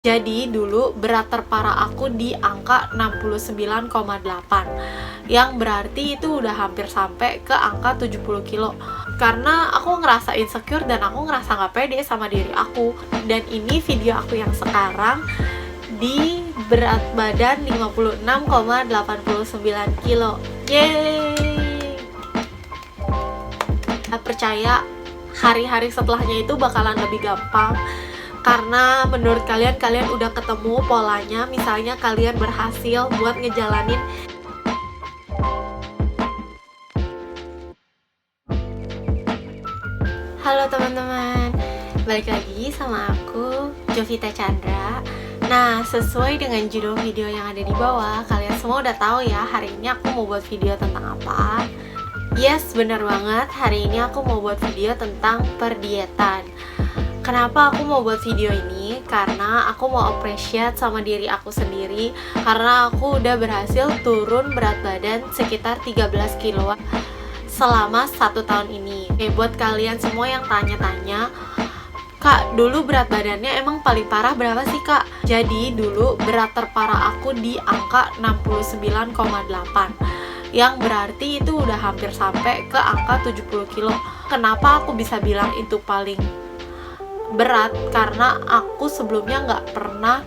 Jadi dulu berat terparah aku di angka 69,8, yang berarti itu udah hampir sampai ke angka 70 kilo. Karena aku ngerasa insecure dan aku ngerasa gak pede sama diri aku. Dan ini video aku yang sekarang di berat badan 56,89 kilo. Yeay! Percaya hari-hari setelahnya itu bakalan lebih gampang. Karena menurut kalian udah ketemu polanya. Misalnya kalian berhasil buat ngejalanin Halo teman-teman, balik lagi sama aku, Jovita Chandra. Nah, sesuai dengan judul video yang ada di bawah, kalian semua udah tahu ya hari ini aku mau buat video tentang apa. Yes, bener banget, hari ini aku mau buat video tentang perdietan. Kenapa aku mau buat video ini? Karena aku mau appreciate sama diri aku sendiri. Karena aku udah berhasil turun berat badan sekitar 13 kilo selama 1 tahun ini. Oke, buat kalian semua yang tanya-tanya, Kak, dulu berat badannya emang paling parah berapa sih, Kak? Jadi dulu berat terparah aku di angka 69,8, yang berarti itu udah hampir sampai ke angka 70 kilo. Kenapa aku bisa bilang itu paling berat? Karena aku sebelumnya nggak pernah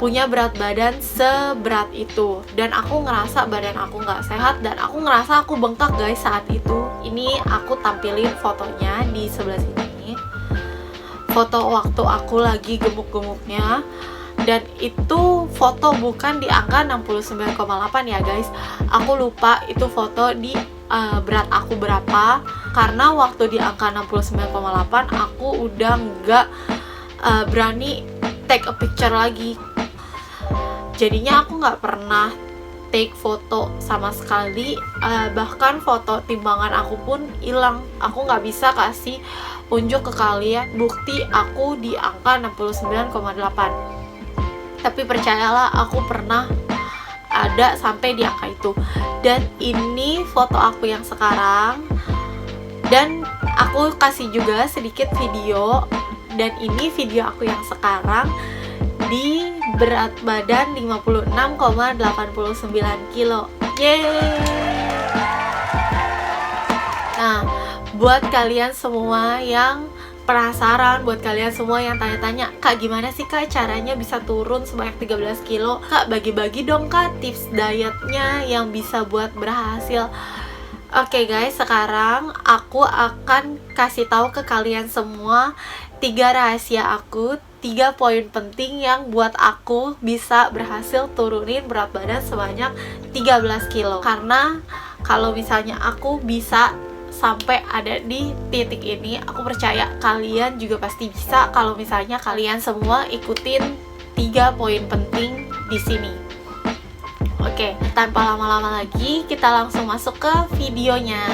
punya berat badan seberat itu, dan aku ngerasa badan aku nggak sehat dan aku ngerasa aku bengkak guys saat itu. Ini aku tampilin fotonya di sebelah sini, foto waktu aku lagi gemuk-gemuknya, dan itu foto bukan di angka 69,8 ya guys. Aku lupa itu foto di berat aku berapa, karena waktu di angka 69,8 aku udah nggak berani take a picture lagi. Jadinya aku nggak pernah take foto sama sekali, bahkan foto timbangan aku pun hilang. Aku nggak bisa kasih unjuk ke kalian bukti aku di angka 69,8. Tapi percayalah, aku pernah ada sampai di angka itu. Dan ini foto aku yang sekarang, dan aku kasih juga sedikit video. Dan ini video aku yang sekarang di berat badan 56,89 kilo. Yeay! Nah, buat kalian semua yang penasaran, buat kalian semua yang tanya-tanya, Kak, gimana sih Kak caranya bisa turun sebanyak 13 kilo? Kak, bagi-bagi dong Kak tips dietnya yang bisa buat berhasil. Oke guys, sekarang aku akan kasih tahu ke kalian semua 3 rahasia aku, 3 poin penting yang buat aku bisa berhasil turunin berat badan sebanyak 13 kilo. Karena kalau misalnya aku bisa sampai ada di titik ini, aku percaya kalian juga pasti bisa kalau misalnya kalian semua ikutin 3 poin penting di sini. Oke, tanpa lama-lama lagi, kita langsung masuk ke videonya.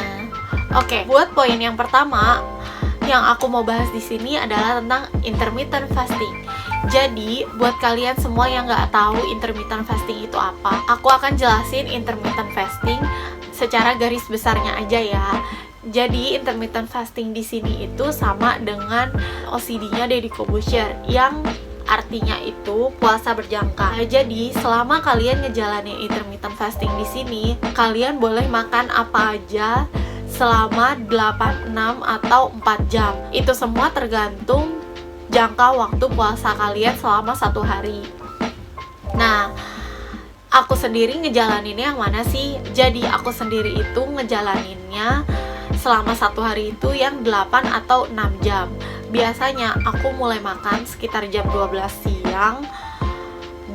Oke, buat poin yang pertama yang aku mau bahas di sini adalah tentang intermittent fasting. Jadi, buat kalian semua yang nggak tahu intermittent fasting itu apa, aku akan jelasin intermittent fasting secara garis besarnya aja ya. Jadi, intermittent fasting di sini itu sama dengan OCD-nya Deddy Corbuzier, yang artinya itu puasa berjangka. Jadi, selama kalian ngejalanin intermittent fasting di sini, kalian boleh makan apa aja selama 8, 6, atau 4 jam. Itu semua tergantung jangka waktu puasa kalian selama 1 hari. Nah, aku sendiri ngejalaninnya yang mana sih? Jadi, aku sendiri itu ngejalaninnya selama 1 hari itu yang 8 atau 6 jam. Biasanya aku mulai makan sekitar jam 12 siang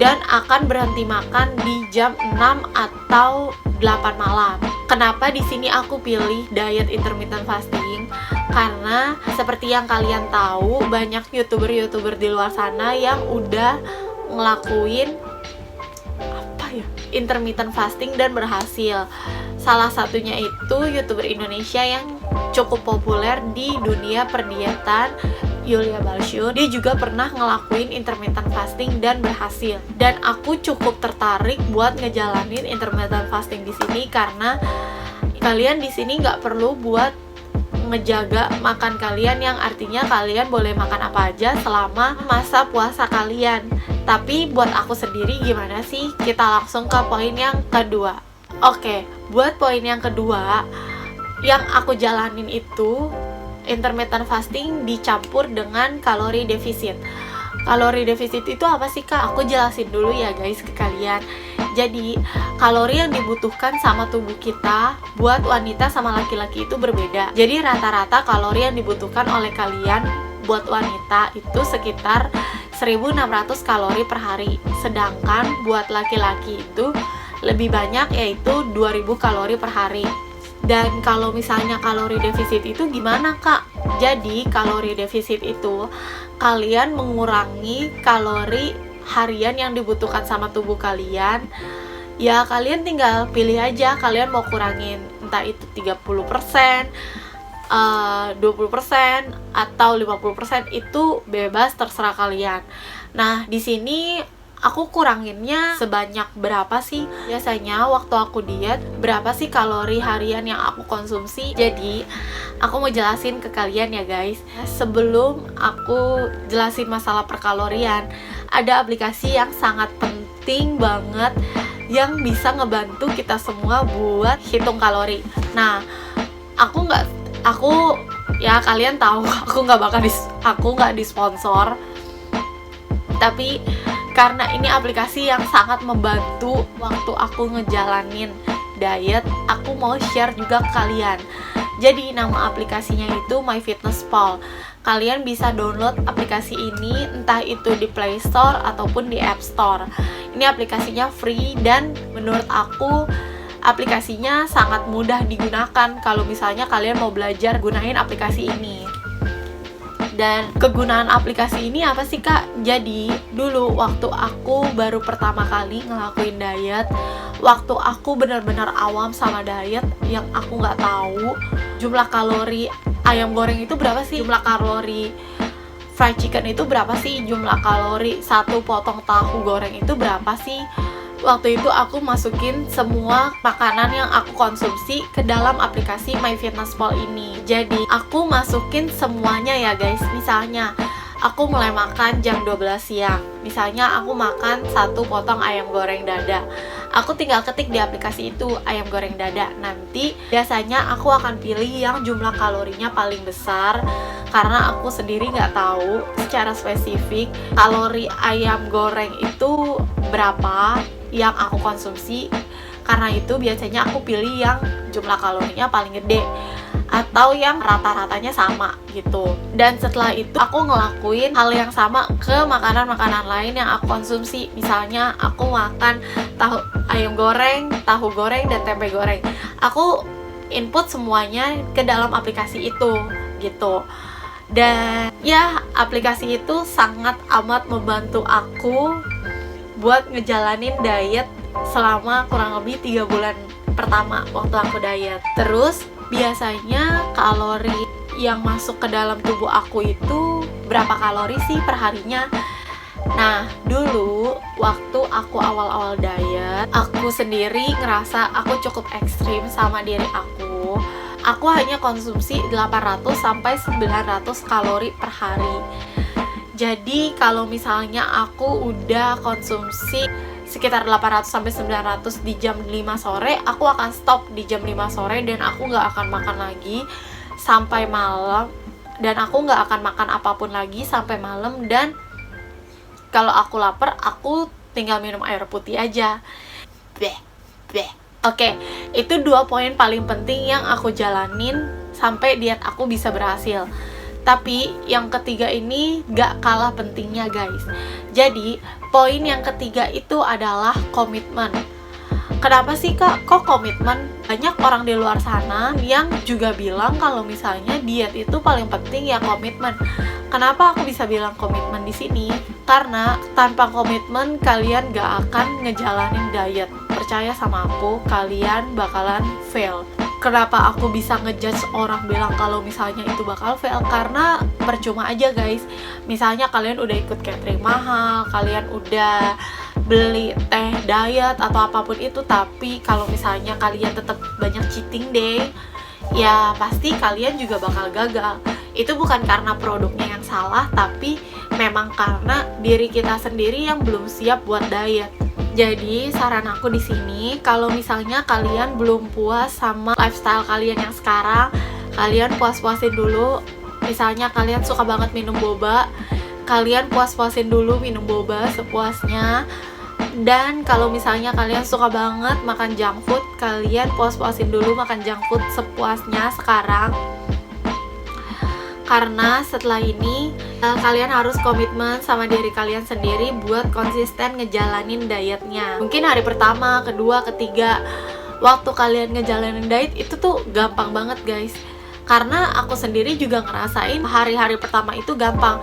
dan akan berhenti makan di jam 6 atau 8 malam. Kenapa di sini aku pilih diet intermittent fasting? Karena seperti yang kalian tahu, banyak YouTuber di luar sana yang udah ngelakuin intermittent fasting dan berhasil. Salah satunya itu YouTuber Indonesia yang cukup populer di dunia perdietan, Yulia Balsyu. Dia juga pernah ngelakuin intermittent fasting dan berhasil. Dan aku cukup tertarik buat ngejalanin intermittent fasting di sini karena kalian di sini nggak perlu buat ngejaga makan kalian, yang artinya kalian boleh makan apa aja selama masa puasa kalian. Tapi buat aku sendiri gimana sih? Kita langsung ke poin yang kedua. Oke, buat poin yang kedua, yang aku jalanin itu intermittent fasting dicampur dengan kalori defisit. Kalori defisit itu apa sih kak? Aku jelasin dulu ya guys ke kalian. Jadi kalori yang dibutuhkan sama tubuh kita buat wanita sama laki-laki itu berbeda. Jadi rata-rata kalori yang dibutuhkan oleh kalian buat wanita itu sekitar 1600 kalori per hari. Sedangkan buat laki-laki itu lebih banyak, yaitu 2000 kalori per hari. Dan kalau misalnya kalori defisit itu gimana kak? Jadi kalori defisit itu kalian mengurangi kalori harian yang dibutuhkan sama tubuh kalian. Ya kalian tinggal pilih aja, kalian mau kurangin entah itu 30%, 20% atau 50%, itu bebas, terserah kalian. Nah di sini aku kuranginnya sebanyak berapa sih? Biasanya waktu aku diet, berapa sih kalori harian yang aku konsumsi? Jadi aku mau jelasin ke kalian ya guys. Sebelum aku jelasin masalah perkalorian, ada aplikasi yang sangat penting banget yang bisa ngebantu kita semua buat hitung kalori. Nah, aku ya kalian tahu aku nggak disponsor, tapi karena ini aplikasi yang sangat membantu waktu aku ngejalanin diet, aku mau share juga ke kalian. Jadi nama aplikasinya itu MyFitnessPal. Kalian bisa download aplikasi ini entah itu di Play Store ataupun di App Store. Ini aplikasinya free dan menurut aku aplikasinya sangat mudah digunakan kalau misalnya kalian mau belajar gunain aplikasi ini. Dan kegunaan aplikasi ini apa sih kak? Jadi dulu waktu aku baru pertama kali ngelakuin diet, waktu aku benar-benar awam sama diet, yang aku nggak tahu jumlah kalori ayam goreng itu berapa sih, jumlah kalori fried chicken itu berapa sih, jumlah kalori satu potong tahu goreng itu berapa sih. Waktu itu aku masukin semua makanan yang aku konsumsi ke dalam aplikasi MyFitnessPal ini. Jadi aku masukin semuanya ya guys. Misalnya aku mulai makan jam 12 siang, misalnya aku makan satu potong ayam goreng dada, aku tinggal ketik di aplikasi itu ayam goreng dada. Nanti biasanya aku akan pilih yang jumlah kalorinya paling besar, karena aku sendiri nggak tahu secara spesifik kalori ayam goreng itu berapa yang aku konsumsi. Karena itu biasanya aku pilih yang jumlah kalorinya paling gede atau yang rata-ratanya sama gitu. Dan setelah itu aku ngelakuin hal yang sama ke makanan-makanan lain yang aku konsumsi. Misalnya aku makan ayam goreng, tahu goreng, dan tempe goreng. Aku input semuanya ke dalam aplikasi itu gitu. Dan ya aplikasi itu sangat amat membantu aku buat ngejalanin diet selama kurang lebih 3 bulan pertama waktu aku diet. Terus biasanya kalori yang masuk ke dalam tubuh aku itu berapa kalori sih per harinya? Nah, dulu waktu aku awal-awal diet, aku sendiri ngerasa aku cukup ekstrim sama diri aku. Aku hanya konsumsi 800 sampai 900 kalori per hari. Jadi kalau misalnya aku udah konsumsi sekitar 800 sampai 900 di jam 5 sore, aku akan stop di jam 5 sore dan aku nggak akan makan lagi sampai malam, dan aku nggak akan makan apapun lagi sampai malam. Dan kalau aku lapar, aku tinggal minum air putih aja. Oke, itu 2 poin paling penting yang aku jalanin sampai diet aku bisa berhasil. Tapi yang ketiga ini gak kalah pentingnya guys. Jadi poin yang ketiga itu adalah komitmen. Kenapa sih kak kok komitmen? Banyak orang di luar sana yang juga bilang kalau misalnya diet itu paling penting ya komitmen. Kenapa aku bisa bilang komitmen di sini? Karena tanpa komitmen kalian gak akan ngejalanin diet. Percaya sama aku, kalian bakalan fail. Kenapa aku bisa ngejudge orang bilang kalau misalnya itu bakal fail? Karena percuma aja guys. Misalnya kalian udah ikut catering mahal, kalian udah beli teh diet atau apapun itu, tapi kalau misalnya kalian tetap banyak cheating day, ya pasti kalian juga bakal gagal. Itu bukan karena produknya yang salah, tapi memang karena diri kita sendiri yang belum siap buat diet. Jadi saran aku di sini, kalau misalnya kalian belum puas sama lifestyle kalian yang sekarang, kalian puas-puasin dulu. Misalnya kalian suka banget minum boba, kalian puas-puasin dulu minum boba sepuasnya. Dan kalau misalnya kalian suka banget makan junk food, kalian puas-puasin dulu makan junk food sepuasnya sekarang. Karena setelah ini kalian harus komitmen sama diri kalian sendiri buat konsisten ngejalanin dietnya. Mungkin hari pertama, kedua, ketiga, waktu kalian ngejalanin diet itu tuh gampang banget guys. Karena aku sendiri juga ngerasain hari-hari pertama itu gampang.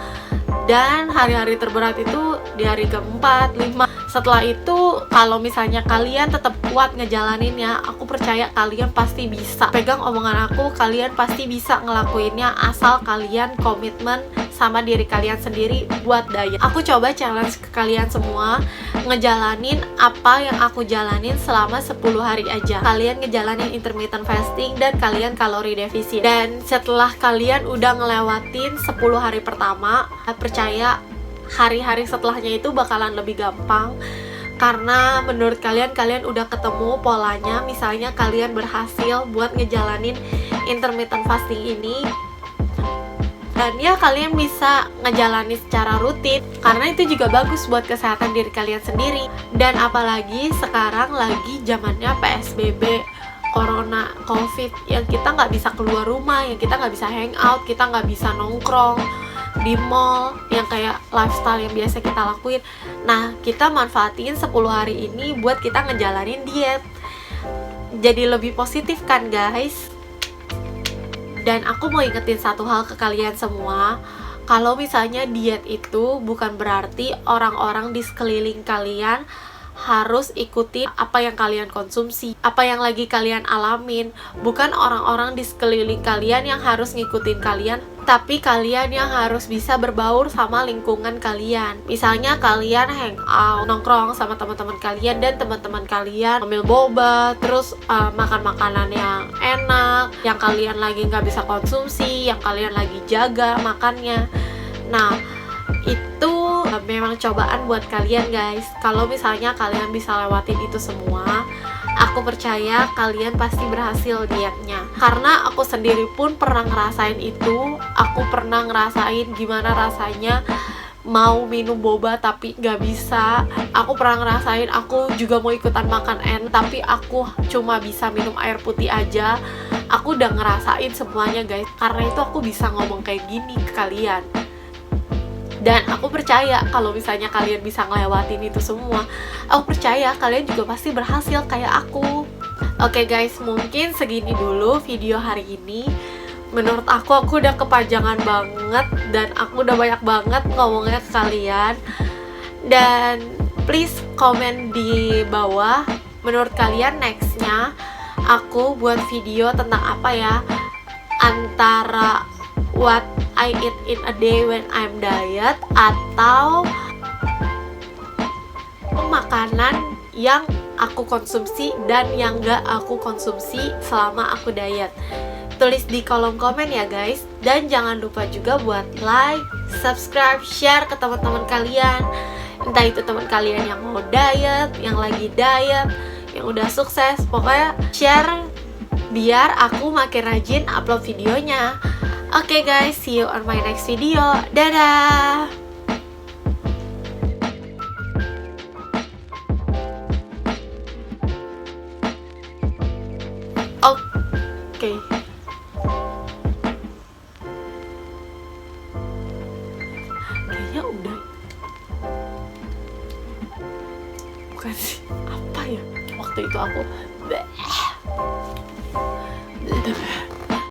Dan hari-hari terberat itu di hari keempat, 5. Setelah itu, kalau misalnya kalian tetap kuat ngejalaninnya, aku percaya kalian pasti bisa. Pegang omongan aku, kalian pasti bisa ngelakuinnya asal kalian komitmen sama diri kalian sendiri buat diet. Aku coba challenge ke kalian semua, ngejalanin apa yang aku jalanin selama 10 hari aja. Kalian ngejalanin intermittent fasting dan kalian kalori defisit. Dan setelah kalian udah ngelewatin 10 hari pertama, percaya hari-hari setelahnya itu bakalan lebih gampang. Karena menurut kalian udah ketemu polanya. Misalnya kalian berhasil buat ngejalanin intermittent fasting ini, dan ya kalian bisa ngejalani secara rutin, karena itu juga bagus buat kesehatan diri kalian sendiri. Dan apalagi sekarang lagi zamannya PSBB, Corona, Covid, yang kita nggak bisa keluar rumah, yang kita nggak bisa hangout, kita nggak bisa nongkrong di mall, yang kayak lifestyle yang biasa kita lakuin. Nah, kita manfaatin 10 hari ini buat kita ngejalanin diet. Jadi lebih positif kan guys? Dan aku mau ingetin satu hal ke kalian semua, kalau misalnya diet itu bukan berarti orang-orang di sekeliling kalian harus ikuti apa yang kalian konsumsi, apa yang lagi kalian alamin. Bukan orang-orang di sekeliling kalian yang harus ngikutin kalian, tapi kalian yang harus bisa berbaur sama lingkungan kalian. Misalnya kalian hangout, nongkrong sama teman-teman kalian, dan teman-teman kalian ambil boba, terus makan makanan yang enak, yang kalian lagi nggak bisa konsumsi, yang kalian lagi jaga makannya. Nah, itu memang cobaan buat kalian guys. Kalau misalnya kalian bisa lewatin itu semua, aku percaya kalian pasti berhasil dietnya. Karena aku sendiri pun pernah ngerasain itu. Aku pernah ngerasain gimana rasanya mau minum boba tapi gak bisa. Aku pernah ngerasain aku juga mau ikutan makan tapi aku cuma bisa minum air putih aja. Aku udah ngerasain semuanya guys. Karena itu aku bisa ngomong kayak gini ke kalian. Dan aku percaya kalau misalnya kalian bisa ngelewatin itu semua, aku percaya kalian juga pasti berhasil kayak aku. Oke guys, mungkin segini dulu video hari ini. Menurut aku udah kepanjangan banget, dan aku udah banyak banget ngomongnya ke kalian. Dan please komen di bawah, menurut kalian nextnya aku buat video tentang apa ya, antara what I eat in a day when I'm diet, atau makanan yang aku konsumsi dan yang gak aku konsumsi selama aku diet. Tulis di kolom komen ya guys. Dan jangan lupa juga buat like, subscribe, share ke teman-teman kalian. Entah itu teman kalian yang mau diet, yang lagi diet, yang udah sukses. Pokoknya share biar aku makin rajin upload videonya. Oke guys, see you on my next video. Dadah! Oke. Kayaknya udah. Bukan sih, apa ya? Waktu itu aku